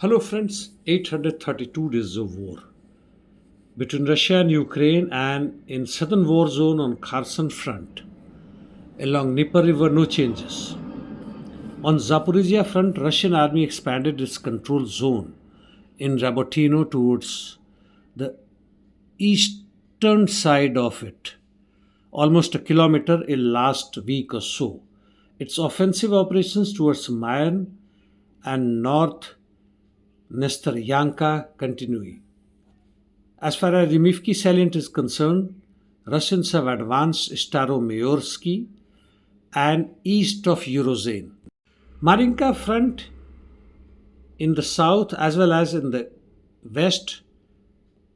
Hello, friends. 832 days of war between Russia and Ukraine, and in southern war zone on Kherson front along Dnieper River, no changes. On Zaporizhia front, Russian army expanded its control zone in Rabotino towards the eastern side of it, almost a kilometer in last week or so. Its offensive operations towards Mayan and North Nestoryanka continuing. As far as Rimivki salient is concerned, Russians have advanced Staromayorsky and east of Eurozone. Marinka front in the south as well as in the west,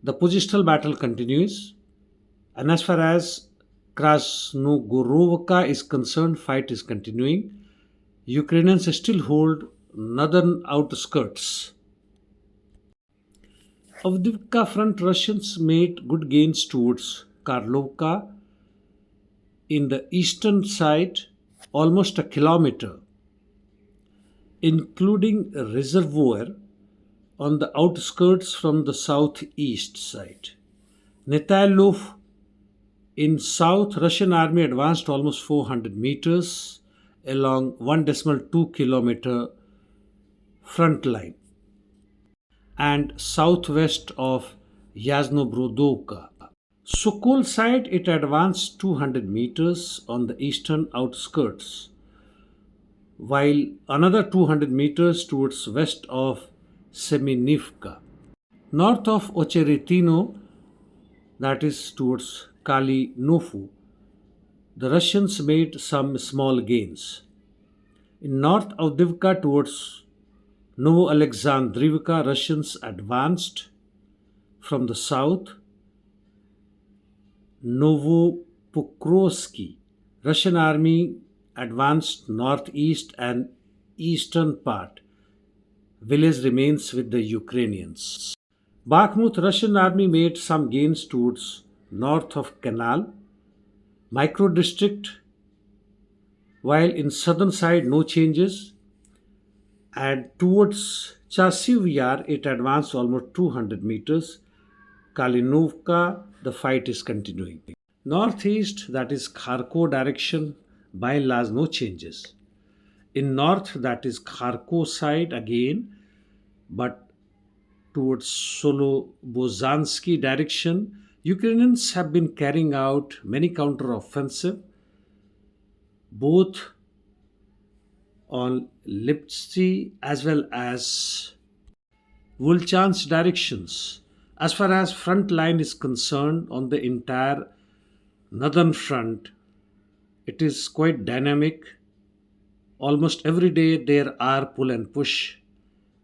the positional battle continues. And as far as Krasnogorovka is concerned, fight is continuing. Ukrainians still hold northern outskirts. Avdiivka front, Russians made good gains towards Karlovka in the eastern side, almost a kilometer, including a reservoir on the outskirts from the southeast side. Netailov in south, Russian army advanced almost 400 meters along 1.2 kilometer front line and southwest of Yaznobrodovka. Sokol side, it advanced 200 meters on the eastern outskirts, while another 200 meters towards west of Semenivka. North of Ocheretino, that is towards Kalinofu, the Russians made some small gains. In North Avdiivka towards Novoalexandrivka, Russians advanced from the south. Novopokrovsky, Russian army advanced northeast and eastern part. Village remains with the Ukrainians. Bakhmut, Russian army made some gains towards north of Canal, micro district, while in southern side no changes, and towards Chasiv Yar it advanced almost 200 meters. Kalinovka, the fight is continuing. Northeast, that is Kharkov direction, by and large no changes. In north, that is Kharkov side again, but towards Solobozansky direction, Ukrainians have been carrying out many counter-offensive, both on Lipsy as well as Volchansk directions. As far as front line is concerned, on the entire northern front, it is quite dynamic. Almost every day there are pull and push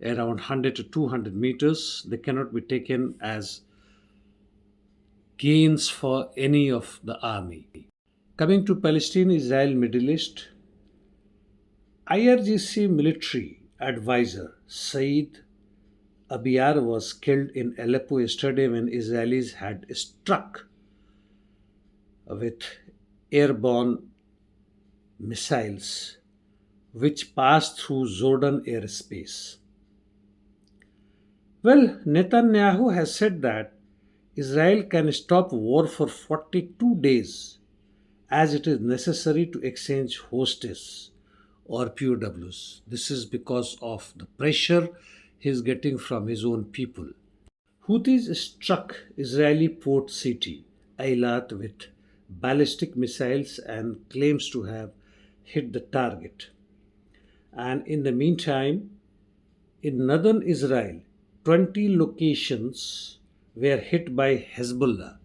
around 100 to 200 meters. They cannot be taken as gains for any of the army. Coming to Palestine Israel Middle East, IRGC military advisor Saeed Abiyar was killed in Aleppo yesterday when Israelis had struck with airborne missiles which passed through Jordan airspace. Well, Netanyahu has said that Israel can stop war for 42 days as it is necessary to exchange hostages or POWs. This is because of the pressure he is getting from his own people. Houthis struck Israeli port city Eilat with ballistic missiles and claims to have hit the target. And in the meantime, in northern Israel, 20 locations were hit by Hezbollah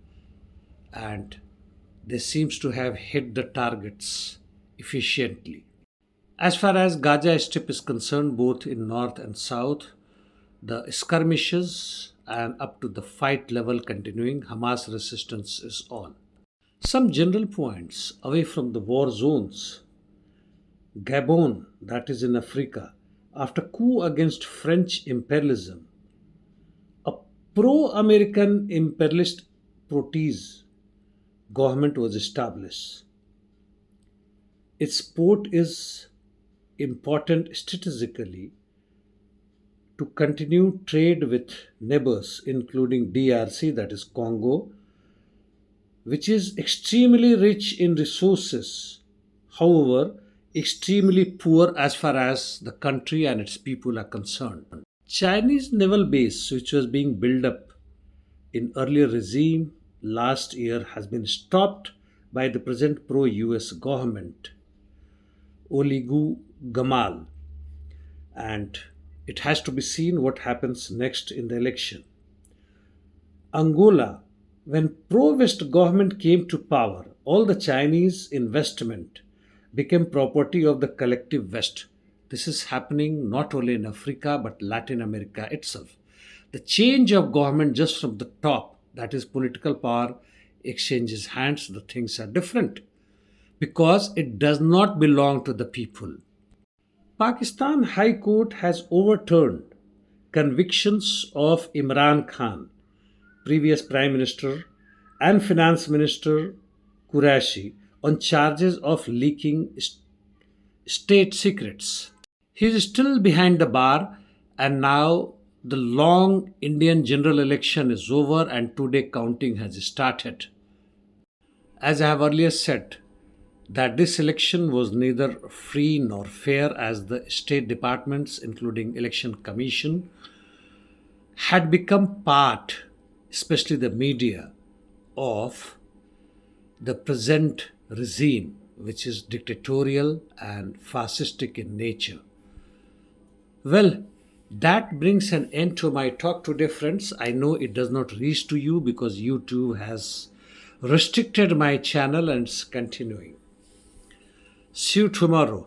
and they seems to have hit the targets efficiently. As far as Gaza Strip is concerned, both in north and south, the skirmishes and up to the fight level continuing, Hamas resistance is on. Some general points away from the war zones. Gabon, that is in Africa, after coup against French imperialism, a pro-American imperialist Protease government was established. Its port is important strategically to continue trade with neighbors, including DRC, that is Congo, which is extremely rich in resources, however, extremely poor as far as the country and its people are concerned. Chinese naval base, which was being built up in earlier regime last year, has been stopped by the present pro-US government, Oligu Gamal, and it has to be seen what happens next in the election. Angola, when pro-West government came to power, all the Chinese investment became property of the collective West. This is happening not only in Africa but Latin America itself. The change of government just from the top, that is political power, exchanges hands, the things are different because it does not belong to the people. Pakistan High Court has overturned convictions of Imran Khan, previous Prime Minister, and Finance Minister Qureshi on charges of leaking state secrets. He is still behind the bar, and now the long Indian general election is over and today counting has started. As I have earlier said, that this election was neither free nor fair, as the state departments, including election commission, had become part, especially the media, of the present regime, which is dictatorial and fascistic in nature. Well, that brings an end to my talk today, friends. I know it does not reach to you because YouTube has restricted my channel and it's continuing. See you tomorrow.